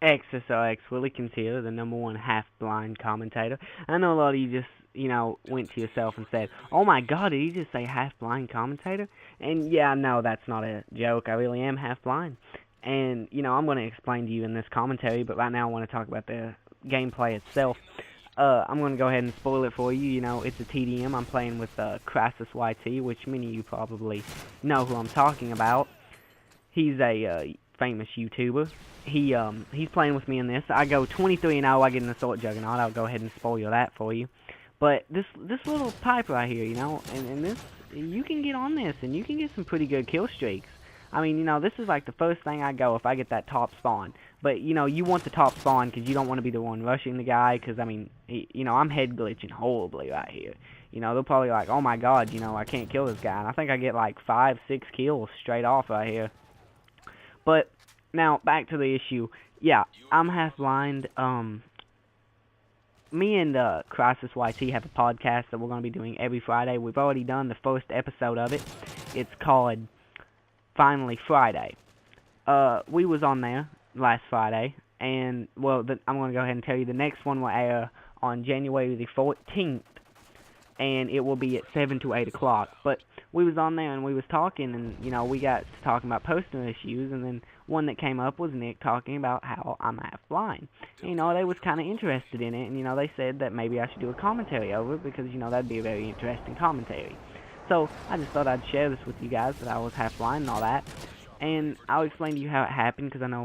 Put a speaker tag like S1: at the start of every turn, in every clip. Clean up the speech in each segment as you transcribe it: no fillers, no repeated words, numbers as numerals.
S1: XSRX Willie consider the number one half-blind commentator. I know a lot of you just, went to yourself and said, "Oh my God, did he just say half-blind commentator?" And yeah, no, that's not a joke. I really am half-blind. And I'm going to explain to you in this commentary, but right now I want to talk about the gameplay itself. I'm going to go ahead and spoil it for you. It's a TDM. I'm playing with Crisis YT, which many of you probably know who I'm talking about. He's a famous YouTuber. He's playing with me in this. I go 23-0. I get an Assault Juggernaut. I'll go ahead and spoil that for you. But this little pipe right here, and this, you can get on this and you can get some pretty good kill streaks. I mean, this is like the first thing I go if I get that top spawn. But, you want the top spawn because you don't want to be the one rushing the guy because, I mean, I'm head glitching horribly right here. They're probably like, oh my God, I can't kill this guy. And I think I get like 5, 6 kills straight off right here. But, now, back to the issue. Yeah, I'm half blind. Me and Crisis YT have a podcast that we're going to be doing every Friday. We've already done the first episode of it. It's called Finally Friday. We was on there last Friday, and, well, I'm going to go ahead and tell you the next one will air on January the 14th, and it will be at 7 to 8 o'clock. But we was on there, and we was talking, and, we got to talking about personal issues, and then one that came up was Nick talking about how I'm half blind. And, they was kind of interested in it, and, they said that maybe I should do a commentary over it, because, that'd be a very interesting commentary. So, I just thought I'd share this with you guys, that I was half blind and all that. And I'll explain to you how it happened, because I know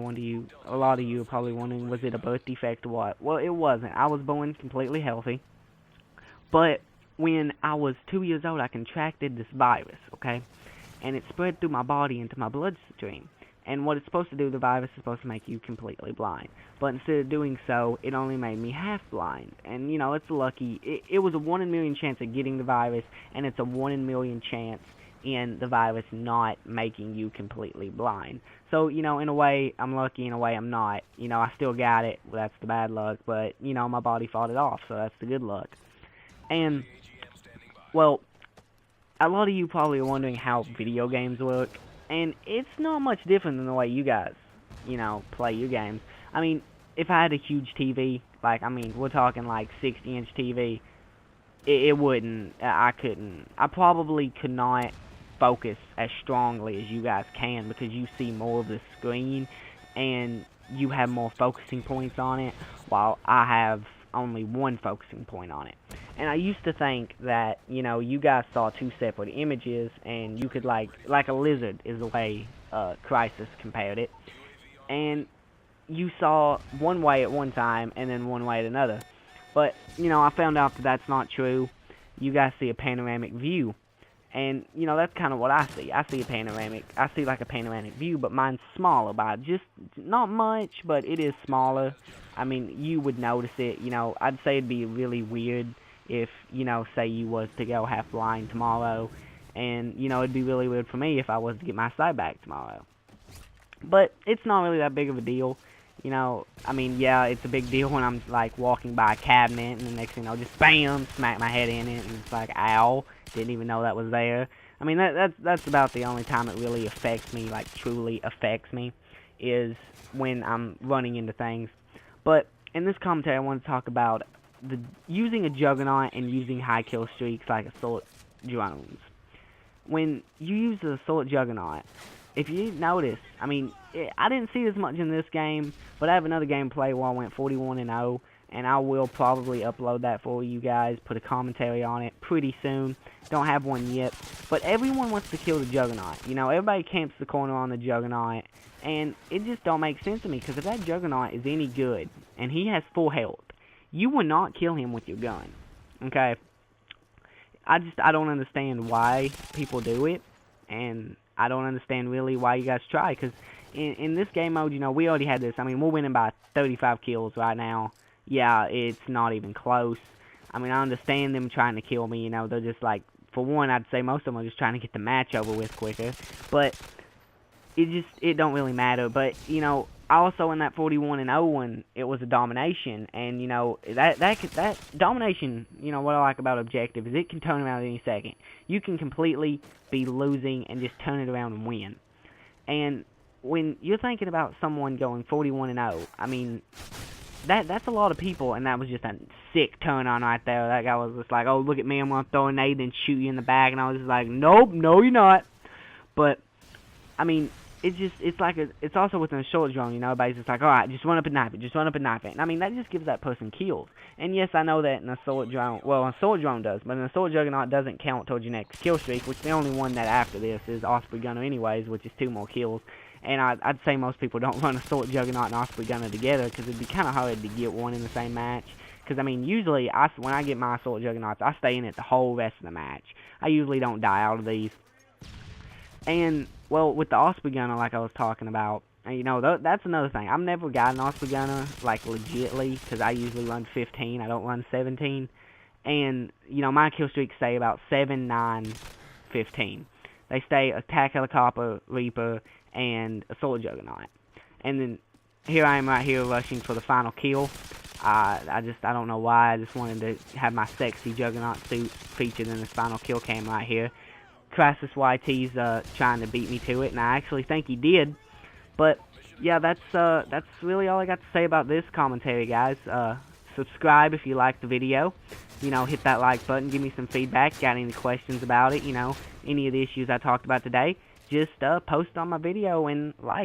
S1: a lot of you are probably wondering, was it a birth defect or what? Well, it wasn't. I was born completely healthy. But when I was 2 years old, I contracted this virus, okay? And it spread through my body into my bloodstream. And what it's supposed to do, the virus is supposed to make you completely blind. But instead of doing so, it only made me half blind. And, it's lucky. It was a 1 in a million chance of getting the virus, and it's a 1 in a million chance in the virus not making you completely blind. So, in a way, I'm lucky, in a way, I'm not. I still got it. Well, that's the bad luck. But, my body fought it off, so that's the good luck. And, well, a lot of you probably are wondering how video games work. And it's not much different than the way you guys, play your games. I mean, if I had a huge TV, like, I mean, we're talking like 60-inch TV, it wouldn't, I couldn't, I probably could not focus as strongly as you guys can because you see more of the screen and you have more focusing points on it, while I have only one focusing point on it. And I used to think that, you guys saw two separate images, and you could, like a lizard is the way Crisis compared it. And you saw one way at one time, and then one way at another. But, I found out that that's not true. You guys see a panoramic view. And, that's kind of what I see. I see like a panoramic view, but mine's smaller by just, not much, but it is smaller. I mean, you would notice it, I'd say it'd be really weird if, say you was to go half blind tomorrow, and, it'd be really weird for me if I was to get my sight back tomorrow. But it's not really that big of a deal. I mean, yeah, it's a big deal when I'm, like, walking by a cabinet, and the next thing, just bam, smack my head in it, and it's like, ow, didn't even know that was there. I mean, that's about the only time it really affects me, like, truly affects me, is when I'm running into things. But in this commentary, I want to talk about using a Juggernaut and using high kill streaks like Assault Drones. When you use the Assault Juggernaut, if you notice, I mean, I didn't see as much in this game, but I have another gameplay where I went 41-0, and I will probably upload that for you guys, put a commentary on it pretty soon. Don't have one yet, but everyone wants to kill the Juggernaut. Everybody camps the corner on the Juggernaut, and it just don't make sense to me, because if that Juggernaut is any good, and he has full health, you will not kill him with your gun, okay? I don't understand why people do it, and I don't understand really why you guys try, because in this game mode, we already had this. I mean, we're winning by 35 kills right now. Yeah, it's not even close. I mean, I understand them trying to kill me, they're just like, for one, I'd say most of them are just trying to get the match over with quicker, but it don't really matter. But, also in that 41-0 one, it was a domination, and, that domination, what I like about objective is it can turn around any second. You can completely be losing and just turn it around and win. And when you're thinking about someone going 41-0, I mean, that's a lot of people, and that was just a sick turn on right there. That guy was just like, oh, look at me, I'm going to throw a nade and shoot you in the back, and I was just like, nope, no, you're not. But, I mean, it's also within a short drone, you know, everybody's just like, alright, just run up and knife it, just run up and knife it. And I mean, that just gives that person kills. And yes, I know that an assault drone, well, an assault drone does, but an assault juggernaut doesn't count towards your next kill streak, which the only one that after this is Osprey Gunner anyways, which is 2 more kills. And I'd say most people don't run assault juggernaut and Osprey Gunner together, because it'd be kind of hard to get one in the same match. Because, I mean, usually, when I get my assault juggernauts, I stay in it the whole rest of the match. I usually don't die out of these. And, well, with the Osprey Gunner, like I was talking about, and, you know, that's another thing. I've never got an Osprey Gunner, like, legitly, because I usually run 15. I don't run 17. And, you know, my kill streaks stay about 7, 9, 15. They stay Attack Helicopter, Reaper, and Assault Juggernaut. And then, here I am right here rushing for the final kill. I don't know why. I just wanted to have my sexy Juggernaut suit featured in this final kill cam right here. Crisis YT's trying to beat me to it, and I actually think he did. But yeah, that's really all I got to say about this commentary, guys. Subscribe if you liked the video. You know, hit that like button, give me some feedback. Got any questions about it? You know, any of the issues I talked about today? Just post on my video and like.